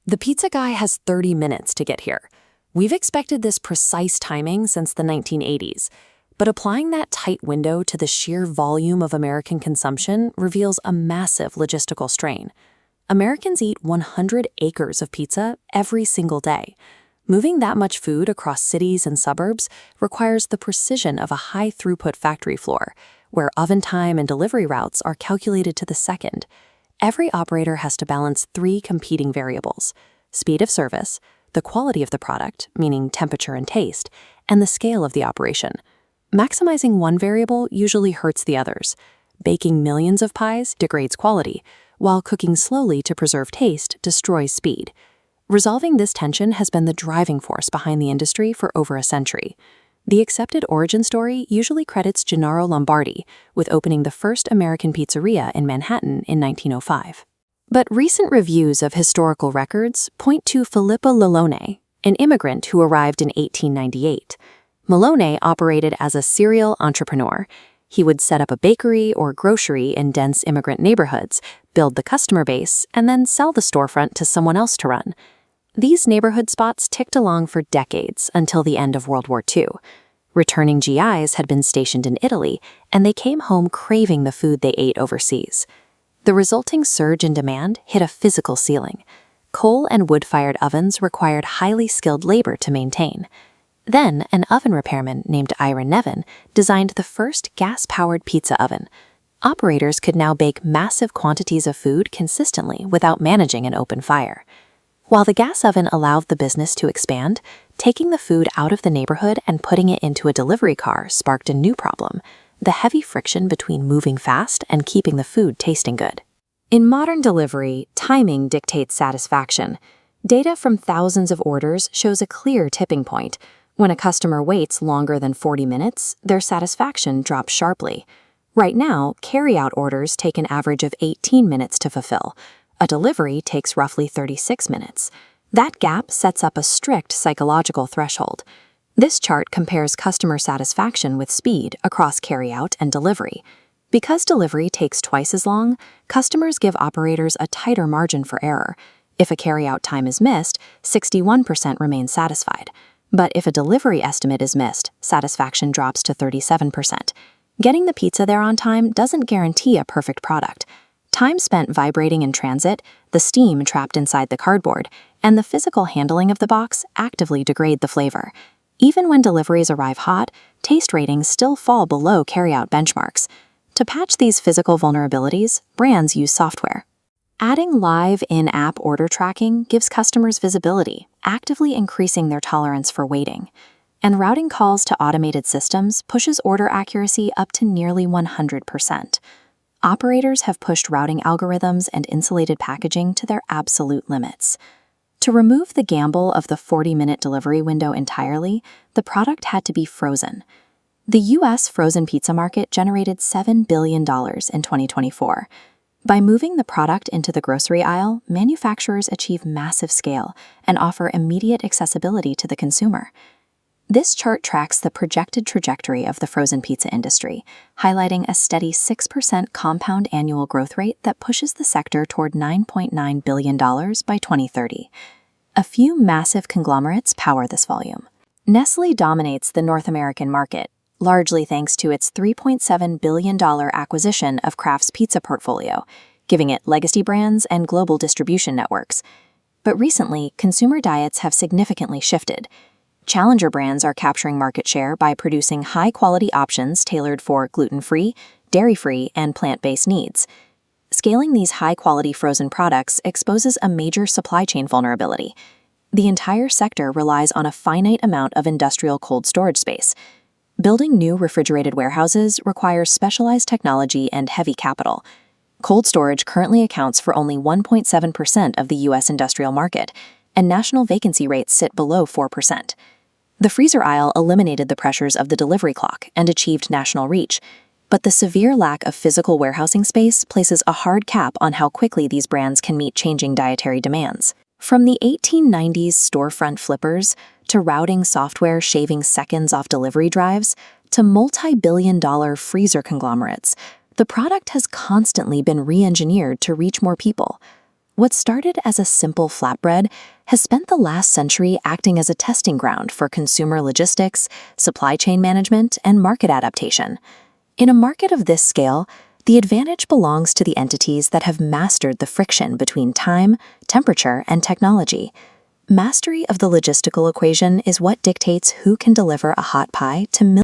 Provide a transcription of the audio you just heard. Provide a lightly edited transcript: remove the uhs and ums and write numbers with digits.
The pizza guy has 30 minutes to get here. We've expected this precise timing since the 1980s, but applying that tight window to the sheer volume of American consumption reveals a massive logistical strain. Americans eat 100 acres of pizza every single day. Moving that much food across cities and suburbs requires the precision of a high-throughput factory floor, where oven time and delivery routes are calculated to the second. Every operator has to balance three competing variables: speed of service, the quality of the product, meaning temperature and taste, and the scale of the operation. Maximizing one variable usually hurts the others. Baking millions of pies degrades quality, while cooking slowly to preserve taste destroys speed. Resolving this tension has been the driving force behind the industry for over a century. The accepted origin story usually credits Gennaro Lombardi with opening the first American pizzeria in Manhattan in 1905. But recent reviews of historical records point to Filippo Lolone, an immigrant who arrived in 1898. Malone operated as a serial entrepreneur. He would set up a bakery or grocery in dense immigrant neighborhoods, build the customer base, and then sell the storefront to someone else to run. These neighborhood spots ticked along for decades until the end of World War II. Returning GIs had been stationed in Italy, and they came home craving the food they ate overseas. The resulting surge in demand hit a physical ceiling. Coal and wood-fired ovens required highly skilled labor to maintain. Then, an oven repairman named Ira Nevin designed the first gas-powered pizza oven. Operators could now bake massive quantities of food consistently without managing an open fire. While the gas oven allowed the business to expand, taking the food out of the neighborhood and putting it into a delivery car sparked a new problem: the heavy friction between moving fast and keeping the food tasting good. In modern delivery, timing dictates satisfaction. Data from thousands of orders shows a clear tipping point. When a customer waits longer than 40 minutes, their satisfaction drops sharply. Right now, carry-out orders take an average of 18 minutes to fulfill. A delivery takes roughly 36 minutes. That gap sets up a strict psychological threshold. This chart compares customer satisfaction with speed across carry-out and delivery. Because delivery takes twice as long, customers give operators a tighter margin for error. If a carry-out time is missed, 61% remain satisfied. But if a delivery estimate is missed, satisfaction drops to 37%. Getting the pizza there on time doesn't guarantee a perfect product. Time spent vibrating in transit, the steam trapped inside the cardboard, and the physical handling of the box actively degrade the flavor. Even when deliveries arrive hot, taste ratings still fall below carryout benchmarks. To patch these physical vulnerabilities, brands use software. Adding live in-app order tracking gives customers visibility, actively increasing their tolerance for waiting. And routing calls to automated systems pushes order accuracy up to nearly 100%. Operators have pushed routing algorithms and insulated packaging to their absolute limits. To remove the gamble of the 40-minute delivery window entirely, the product had to be frozen. The U.S. frozen pizza market generated $7 billion in 2024. By moving the product into the grocery aisle, manufacturers achieve massive scale and offer immediate accessibility to the consumer. This chart tracks the projected trajectory of the frozen pizza industry, highlighting a steady 6% compound annual growth rate that pushes the sector toward $9.9 billion by 2030. A few massive conglomerates power this volume. Nestle dominates the North American market, largely thanks to its $3.7 billion acquisition of Kraft's pizza portfolio, giving it legacy brands and global distribution networks. But recently, consumer diets have significantly shifted. Challenger brands are capturing market share by producing high-quality options tailored for gluten-free, dairy-free, and plant-based needs. Scaling these high-quality frozen products exposes a major supply chain vulnerability. The entire sector relies on a finite amount of industrial cold storage space. Building new refrigerated warehouses requires specialized technology and heavy capital. Cold storage currently accounts for only 1.7% of the U.S. industrial market, and national vacancy rates sit below 4%. The freezer aisle eliminated the pressures of the delivery clock and achieved national reach, but the severe lack of physical warehousing space places a hard cap on how quickly these brands can meet changing dietary demands. From the 1890s storefront flippers to routing software shaving seconds off delivery drives to multi-billion-dollar freezer conglomerates, the product has constantly been re-engineered to reach more people. What started as a simple flatbread has spent the last century acting as a testing ground for consumer logistics, supply chain management, and market adaptation. In a market of this scale, the advantage belongs to the entities that have mastered the friction between time, temperature, and technology. Mastery of the logistical equation is what dictates who can deliver a hot pie to millions.